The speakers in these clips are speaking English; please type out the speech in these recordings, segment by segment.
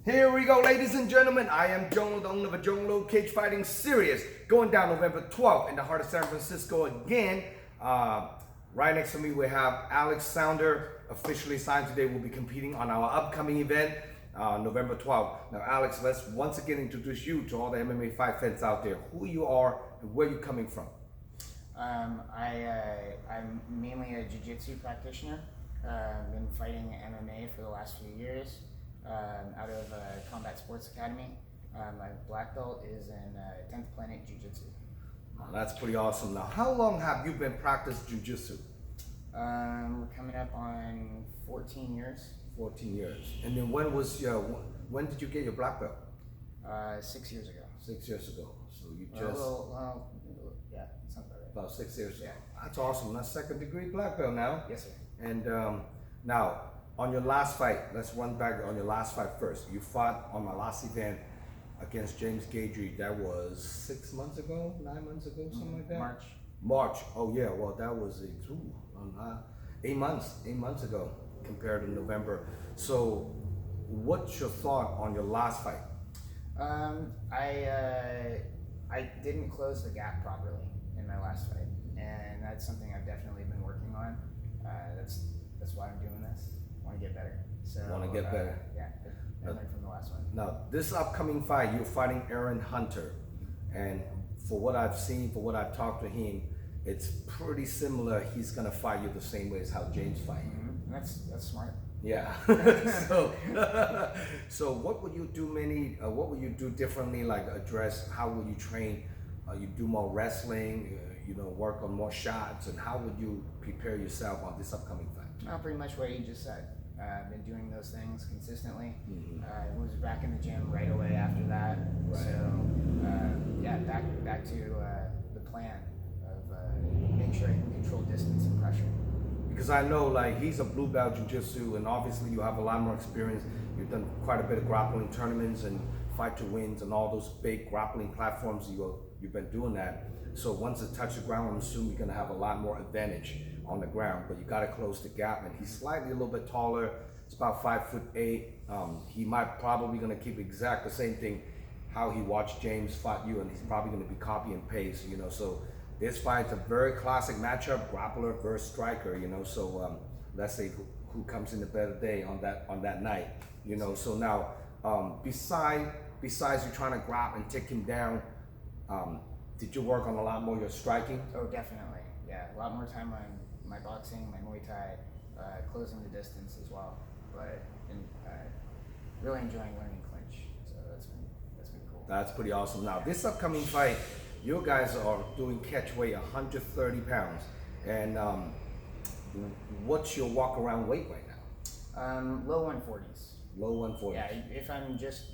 Here we go, ladies and gentlemen. I am Zhong, the owner of a Zhong Cage Fighting Series, going down November 12th in the heart of San Francisco again. Right next to me, we have Alex Canders, officially signed today. Will be competing on our upcoming event, November 12th. Now, Alex, let's once again introduce you to all the MMA fight fans out there. Who you are and where you're coming from. I'm mainly a jiu-jitsu practitioner. Been fighting MMA for the last few years out of Combat Sports Academy. My black belt is in 10th Planet Jiu-Jitsu. That's pretty awesome. Now, how long have you been practicing jiu-jitsu? We're coming up on 14 years. 14 years. And then when did you get your black belt? 6 years ago. 6 years ago. So you just... Yeah, sounds about right. About 6 years ago. Yeah. That's awesome. That's second degree black belt now. Yes, sir. And now, on your last fight, let's run back on your last fight first. You fought on my last event against James Gadry. That was 6 months ago, 9 months ago, something like that? March. Oh yeah, well that was 8 months ago compared to November. So what's your thought on your last fight? I didn't close the gap properly in my last fight, and that's something I've definitely been working on. That's why I'm doing this. I want to get better. So Want to get better? Yeah, I learned from the last one. Now, this upcoming fight, you're fighting Aaron Hunter, and for what I've seen, for what I've talked to him, it's pretty similar. He's gonna fight you the same way as how James fight you. Mm-hmm. That's smart. Yeah. So what would you do? What would you do differently? Like address how would you train? You do more wrestling. Work on more shots, and how would you prepare yourself on this upcoming fight? Pretty much what you just said. I've been doing those things consistently. Mm-hmm. I was back in the gym right away after that. Right. So yeah, back to the plan of making sure I can control distance and pressure. Because I know, like, he's a blue belt jiu-jitsu, and obviously you have a lot more experience. You've done quite a bit of grappling tournaments and fight to wins and all those big grappling platforms. You've been doing that. So once it touches the ground, I'm assuming you're gonna have a lot more advantage on the ground, but you gotta close the gap. And he's slightly a little bit taller. It's about 5'8". He might probably gonna keep exact the same thing how he watched James fight you, and he's probably gonna be copy and paste. So this fight's a very classic matchup, grappler versus striker. So let's say who comes in the better day on that night. So now besides you trying to grab and take him down, did you work on a lot more your striking? Oh, definitely. Yeah, a lot more time on my boxing, my Muay Thai, closing the distance as well. But really enjoying learning clinch. So that's been cool. That's pretty awesome. Now this upcoming fight, you guys are doing catch weight 130 pounds, and what's your walk around weight right now? Low 140s. Low 140s. Yeah, if I'm just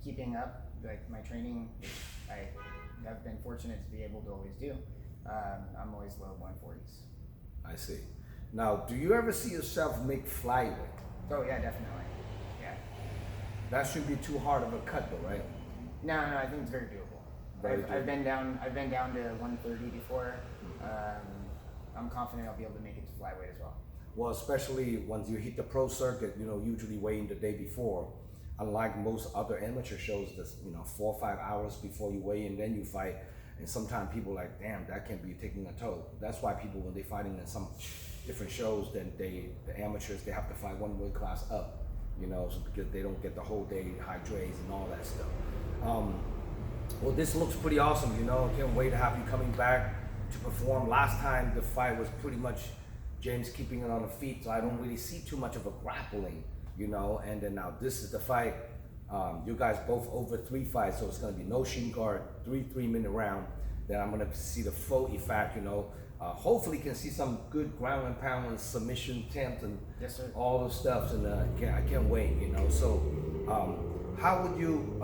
keeping up like my training, which I've been fortunate to be able to always do, I'm always low 140s. I see. Now, do you ever see yourself make flyweight? Oh yeah, definitely. Yeah. That shouldn't be too hard of a cut, though, right? No, I think it's very doable. I've been down to 130 before. I'm confident I'll be able to make it to flyweight as well. Well, especially once you hit the pro circuit, usually weighing the day before. Unlike most other amateur shows, that's 4 or 5 hours before you weigh in, then you fight. And sometimes people are like, damn, that can be taking a toll. That's why people, when they're fighting in some different shows, then the amateurs, they have to fight one weight class up, so because they don't get the whole day hydrates and all that stuff. Well, this looks pretty awesome, Can't wait to have you coming back to perform. Last time the fight was pretty much James keeping it on the feet, so I don't really see too much of a grappling, and then now this is the fight. You guys both over 3 fights, so it's going to be no shin guard, 3-minute round. Then I'm going to see the full effect, hopefully can see some good ground and pound and submission attempts and yes, sir. all those stuff, and I can't wait, So how would you,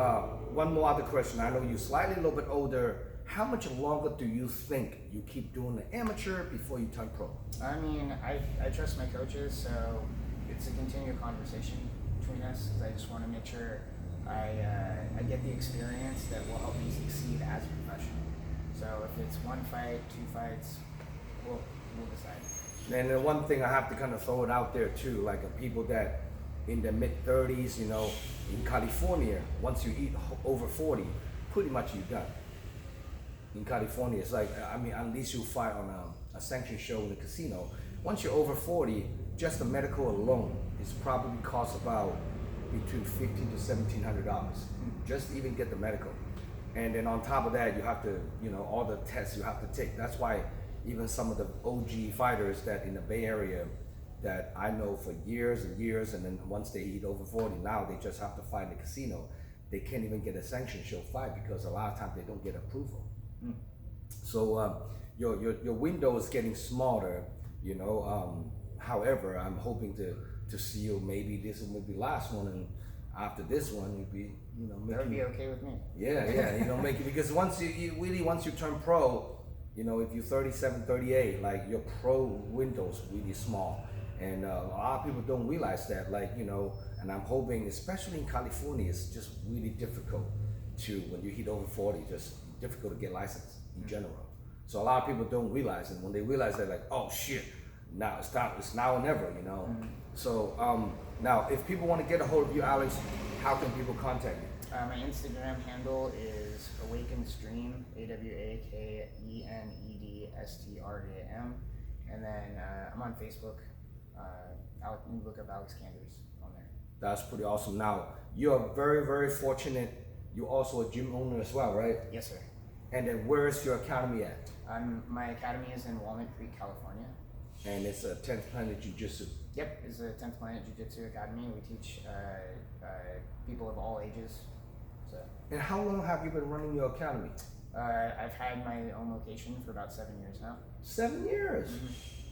one more other question, I know you're slightly a little bit older, how much longer do you think you keep doing the amateur before you turn pro? I mean, I trust my coaches, so it's a continual conversation between us, because I just want to make sure I get the experience that will help me succeed as a professional. So if it's 1 fight, 2 fights, we'll decide. And the one thing I have to kind of throw it out there too, like people that in the mid 30s, you know. In California, once you eat over 40, pretty much you're done. In California, it's like, I mean, unless you fight on a sanctioned show in the casino, once you're over 40, just the medical alone is probably cost about between $1,500 to $1,700, just to even get the medical. And then on top of that, you have to, you know, all the tests you have to take. That's why even some of the OG fighters that in the Bay Area that I know for years and years, and then once they hit over 40, now they just have to fight in the casino. They can't even get a sanctioned show fight because a lot of times they don't get approval. So your window is getting smaller, you know. However, I'm hoping to see you. Maybe this will be the last one, and after this one, you'd be, you know, That would be okay with me. Yeah, you know, make it, because once once you turn pro, you know, if you're 37, 38, like your pro window's really small, and a lot of people don't realize that, like, you know. And I'm hoping, especially in California, it's just really difficult to, when you hit over 40, just difficult to get licensed in general. So a lot of people don't realize it. When they realize, they're like, oh shit, now it's now or never, you know. So now, if people want to get a hold of you, Alex, how can people contact you? My Instagram handle is AwakenedStream, AwakenedStram, and then I'm on Facebook. You can look up Alex Canders on there. That's pretty awesome. Now, you are very, very fortunate. You're also a gym owner as well, right? Yes, sir. And then where is your academy at? My academy is in Walnut Creek, California. And it's a 10th Planet Jiu-Jitsu. Yep, it's a 10th Planet Jiu-Jitsu Academy. We teach people of all ages. So. And how long have you been running your academy? I've had my own location for about 7 years now. 7 years?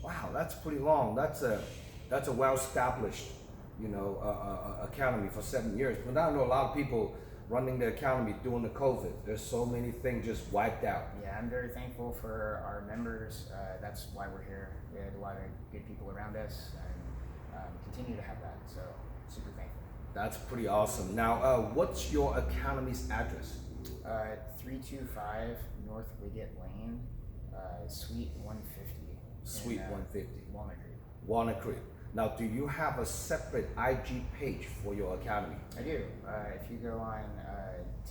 Wow, that's pretty long. That's a well-established, you know, academy for 7 years. But I know a lot of people running the academy during the COVID. There's so many things just wiped out. Yeah, I'm very thankful for our members. That's why we're here. We had a lot of good people around us, and continue to have that. So super thankful. That's pretty awesome. Now, what's your academy's address? 325 North Wiggett Lane, Suite 150. Suite 150. Walnut Creek. Walnut Creek. Now, do you have a separate IG page for your academy? I do. If you go on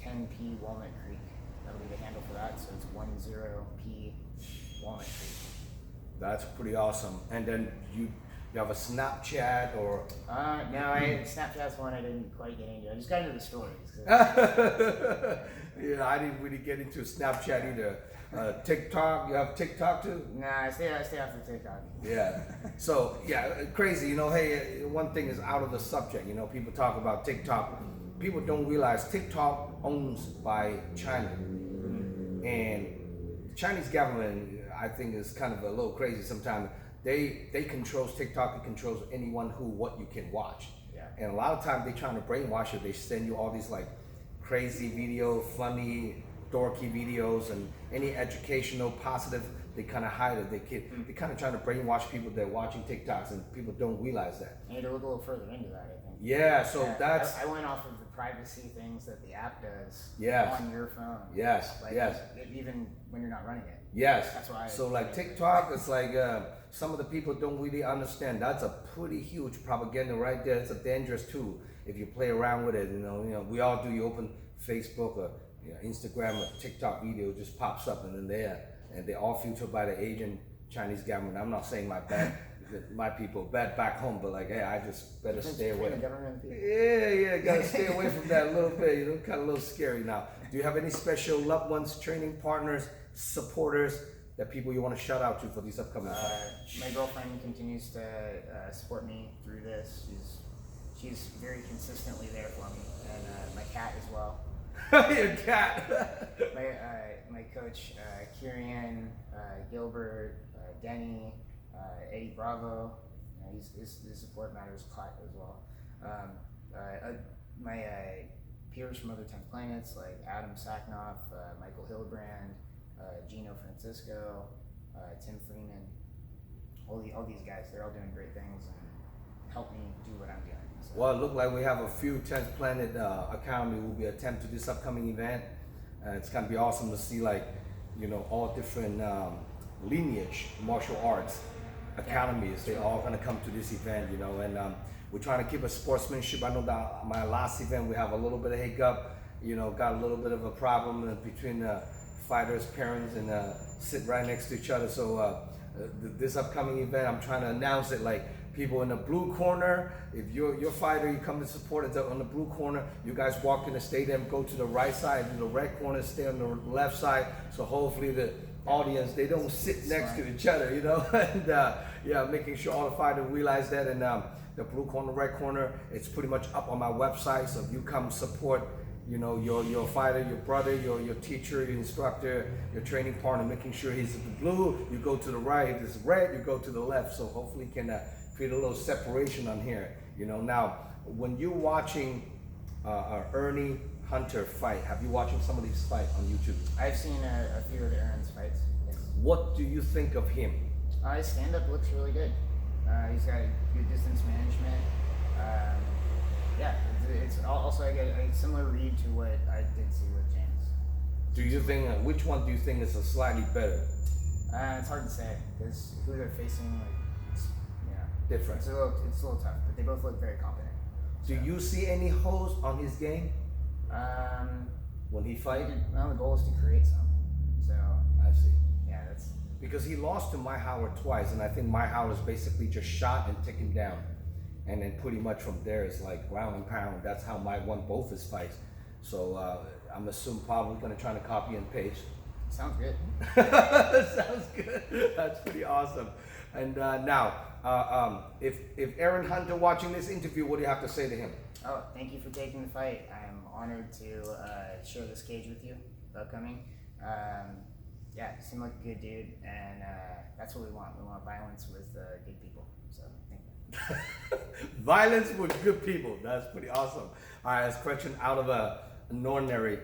10P Walnut Creek, that'll be the handle for that. So it's 10P Walnut Creek. That's pretty awesome. And then you have a Snapchat or? No, Snapchat's one I didn't quite get into. I just got into the stories. Yeah, I didn't really get into Snapchat either. TikTok, you have TikTok too? Nah, I stay off the TikTok. Yeah. So yeah, crazy. You know, hey, one thing is out of the subject. You know, people talk about TikTok. People don't realize TikTok owns by China, and the Chinese government, I think, is kind of a little crazy sometimes. They controls TikTok. It controls anyone what you can watch. Yeah. And a lot of times they trying to brainwash you. They send you all these like crazy video, funny, dorky videos, and any educational, positive, they kind of hide it. They kind of trying to brainwash people that are watching TikToks, and people don't realize that. I need to look a little further into that, I think. Yeah, so that's... I went off of the privacy things that the app does on your phone. Yes, like, yes. Even when you're not running it. Yes. That's why. So like TikTok, it's like some of the people don't really understand. That's a pretty huge propaganda right there. It's a dangerous tool if you play around with it. You know, we all do. You open Facebook or Instagram or TikTok video just pops up, and then they're all filtered by the Asian Chinese government. I'm not saying my people bad back home, but like, hey, I just better stay away. Yeah, gotta stay away from that a little bit. You know, kind of a little scary. Now, do you have any special loved ones, training partners, supporters that people you want to shout out to for these upcoming fights? My girlfriend continues to support me through this. She's very consistently there for me, and my cat as well. Your cat. my coach, Kieran, Gilbert, Denny, Eddie Bravo. His support matters a lot as well. My peers from other 10 planets like Adam Sacknoff, Michael Hildebrand, Gino Francisco, Tim Freeman, all these guys, they're all doing great things and help me do what I'm doing. So. Well, it looks like we have a few 10th Planet Academy will be attempt to this upcoming event. It's gonna be awesome to see, like, you know, all different lineage martial arts academies. They're all gonna come to this event, you know, and we're trying to keep a sportsmanship. I know that my last event we have a little bit of hiccup, you know, got a little bit of a problem between the fighters' parents and sit right next to each other. So this upcoming event, I'm trying to announce it like people in the blue corner. If you're your fighter, you come to support it on the blue corner. You guys walk in the stadium, go to the right side, and the red corner stay on the left side. So hopefully the audience, they don't sit next to each other, you know. And yeah, making sure all the fighters realize that. And the blue corner, red corner, it's pretty much up on my website. So if you come support, you know, your fighter, your brother, your teacher, your instructor, your training partner, making sure he's at the blue, you go to the right. If it's red, you go to the left. So hopefully you can create a little separation on here. You know, now when you're watching Ernie Hunter fight, have you watching some of these fights on YouTube? I've seen a few of Aaron's fights. Yes. What do you think of him? His stand-up looks really good. He's got good distance management. Yeah, it's also I get a similar read to what I did see with James. Do you think which one do you think is a slightly better? It's hard to say because who they're facing, Different. It's a little tough, but they both look very competent. Do you see any holes on his game when he fights? Well, the goal is to create some. So I see. Yeah, that's because he lost to Mike Howard twice, and I think Mike Howard basically just shot and took him down, and then pretty much from there it's like ground and pound. That's how Mike won both his fights. So I'm assuming probably gonna try to copy and paste. sounds good. Sounds good. That's pretty awesome. And now, if Aaron Hunter watching this interview, what do you have to say to him? Oh, thank you for taking the fight. I'm honored to share this cage with you, upcoming. Yeah, you seem like a good dude, and that's what we want. We want violence with good people. So, thank you. Violence with good people. That's pretty awesome. All right, let's question out of an ordinary.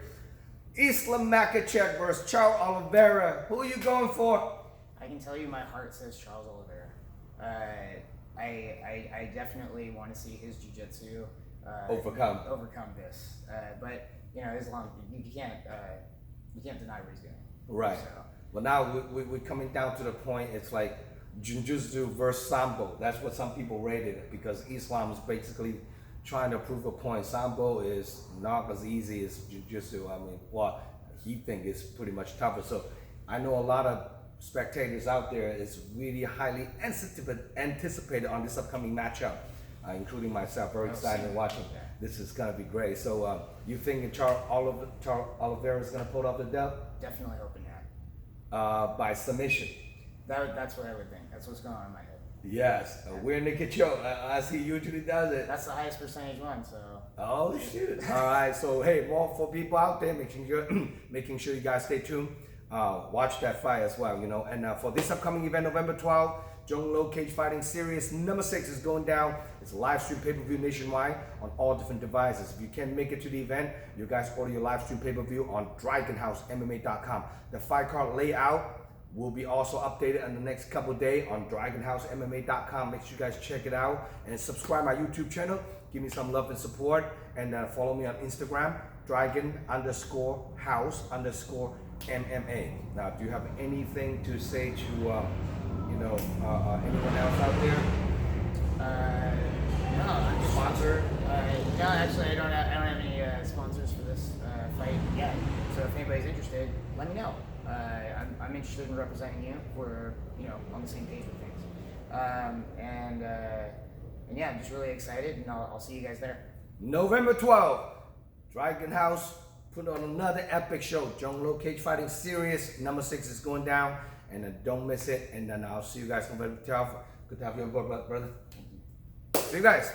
Islam Makhachev versus Charles Oliveira. Who are you going for? I can tell you my heart says Charles Oliveira. I definitely want to see his jiu-jitsu overcome this. But you know, Islam, you can't deny what he's doing. Right. So. Well, now we're coming down to the point. It's like jiu-jitsu versus sambo. That's what some people rated it, because Islam is basically trying to prove a point. Sambo is not as easy as jiu-jitsu. I mean, well, he thinks it's pretty much tougher. So I know a lot of spectators out there is really highly anticipated on this upcoming matchup, including myself. Very excited watching. This is gonna be great. So you think Charles Oliveira is gonna pull off the dub? Definitely hoping that. By submission. That's what I would think. That's what's going on in my head. Yes, we're Nikicho, as he usually does it. That's the highest percentage one, so. Oh shoot! All right, so hey, more for people out there, making sure you guys stay tuned. Watch that fight as well, you know. And for this upcoming event, November 12th, Zhong Low Cage Fighting Series number 6 is going down. It's a live stream pay-per-view nationwide on all different devices. If you can't make it to the event, you guys order your live stream pay-per-view on DragonHouseMMA.com. The fight card layout will be also updated in the next couple of days on DragonHouseMMA.com. Make sure you guys check it out and subscribe my YouTube channel. Give me some love and support, and follow me on Instagram, Dragon_House_MMA. Now, do you have anything to say to anyone else out there? No, I'm just Sponsor? no, actually, I don't have any sponsors for this fight yet. So if anybody's interested, let me know. I'm interested in representing you. We're on the same page with things. And yeah, I'm just really excited, and I'll see you guys there. November 12th, Dragon House put on another epic show. Zhong Low Cage Fighting Series number 6 is going down, and don't miss it. And then I'll see you guys November 12th. Good to have you on board, brother. See you guys.